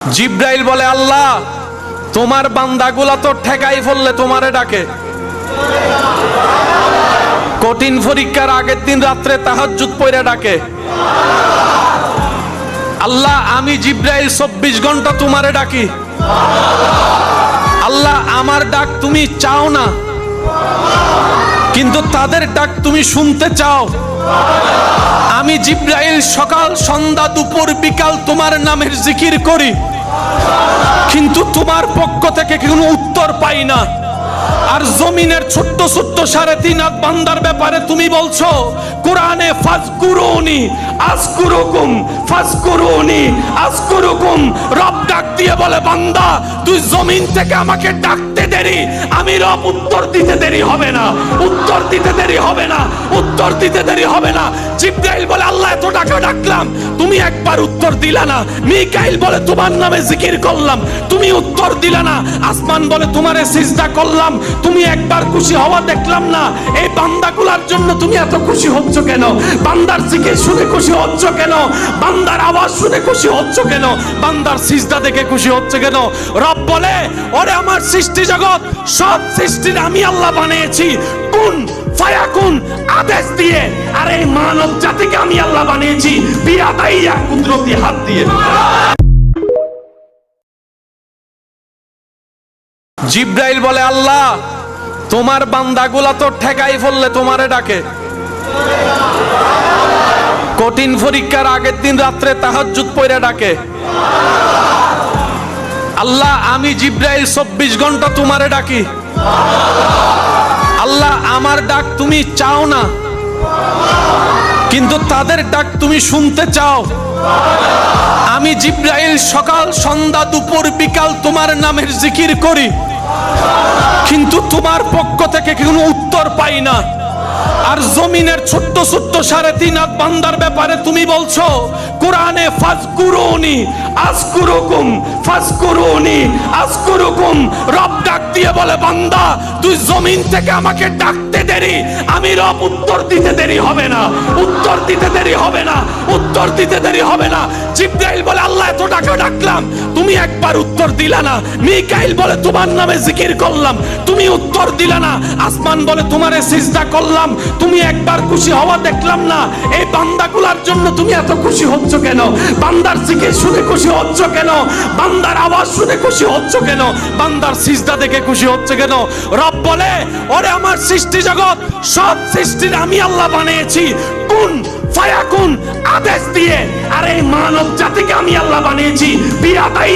জিব্রাইল বলে, আল্লাহ তোমার বান্দাগুলা তো ঠেকাই ফেললে তোমারে ডাকে। কঠিন পরীক্ষার আগের দিন রাত্রে তাহাজ্জুদ পড়ে ডাকে। আল্লাহ আমি জিব্রাইল 24 ঘন্টা তোমারে ডাকি। আল্লাহ আমার ডাক তুমি চাও না, কিন্তু তাদের ডাক তুমি শুনতে চাও। আমি জিব্রাইল সকাল সন্ধ্যা দুপুর বিকাল তোমার নামের জিকির করি, কিন্তু তোমার পক্ষ থেকে কোনো উত্তর পাই না। আর জমিনের ছোট্ট ছোট্ট 3.5 হাত বান্দার ব্যাপারে তুমি বলছো কোরআনে, ফাজকুরুনি আযকুরুকুম ফাজকুরুনি আযকুরুকুম। রব ডাক দিয়ে বলে, বান্দা তুই জমিন থেকে আমাকে ডাকতে দেরি, আমি রব উত্তর দিতে দেরি হবে না, উত্তর দিতে দেরি হবে না, উত্তর দিতে দেরি হবে না। জিব্রাইল বলে, আল্লাহ এত টাকা ডাকলাম তুমি একবার উত্তর দিলা না। মিকাইল বলে, তোমার নামে জিকির করলাম তুমি উত্তর দিলা না। আসমান বলে, তোমারে সিজদা করলাম তুমি একবার খুশি হওয়া দেখলাম না। এই বান্দাগুলার জন্য তুমি এত খুশি হচ্ছ কেন? বান্দার জিকির শুনে খুশি হচ্ছ কেন? বান্দার আওয়াজ শুনে খুশি হচ্ছ কেন? বান্দার সিজদা দেখে খুশি হচ্ছে কেন? রব বলে, ওরে আমার সৃষ্টি জগৎ সব সৃষ্টির আমি আল্লাহ বানিয়েছি কুন ফায়াকুন আদেশ দিয়ে। আর এই মানব জাতিকে আমি আল্লাহ বানিয়েছি বিয়াদাইয়া কুদরতি হাত দিয়ে। জিব্রাইল বলে, আল্লাহ তোমার বান্দাগুলা তো ঠেকাই ফেললে তোমারে ডাকে। কঠিন পরীক্ষার আগের দিন রাত্রে তাহাজ্জুদ পড়ে ডাকে। আল্লাহ আমি জিব্রাইল 24 ঘন্টা তোমারে ডাকি। আল্লাহ আমার ডাক তুমি চাও না, কিন্তু তাদের ডাক তুমি শুনতে চাও। আমি জিব্রাইল সকাল সন্ধ্যা দুপুর বিকাল তোমার নামের জিকির করি, কিন্তু তোমার পক্ষ থেকে কোনো উত্তর পাই না। আর জমিনের ছোট্ট ছোট্ট 3.5 হাত বান্দার ব্যাপারে তুমি বলছো কোরআনে, ফাজকুরুনি আযকুরুকুম ফাজকুরুনি আযকুরুকুম। রব ডাক দিয়ে বলে, বান্দা তুই জমিন থেকে আমাকে ডাকতে দেরি, আমি রব উত্তর দিতে দেরি হবে না, উত্তর দিতে দেরি হবে না, উত্তর দিতে দেরি হবে না। জিব্রাইল বলে, আল্লাহ এত টাকা ডাকলাম তুমি একবার উত্তর দিলা না। মিকাইল বলে, তোমার নামে জিকির করলাম তুমি উত্তর দিলা না। আসমান বলে, তোমারে সিজদা করলাম তুমি একবার খুশি হওয়া দেখলাম না। এই বান্দাগুলার জন্য তুমি এত খুশি হচ্ছ কেন? বান্দার জিকির শুনে খুশি হচ্ছ কেন? বান্দার আওয়াজ শুনে খুশি হচ্ছ কেন? বান্দার সিজদা দেখে খুশি হচ্ছে কেন? রব বলে, ওরে আমার সৃষ্টি জগৎ সব সৃষ্টির আমি আল্লাহ বানিয়েছি কুন ফায়াকুন আদেশ দিয়ে। আর এই মানব জাতিকে আমি আল্লাহ বানিয়েছি বিয়াদাই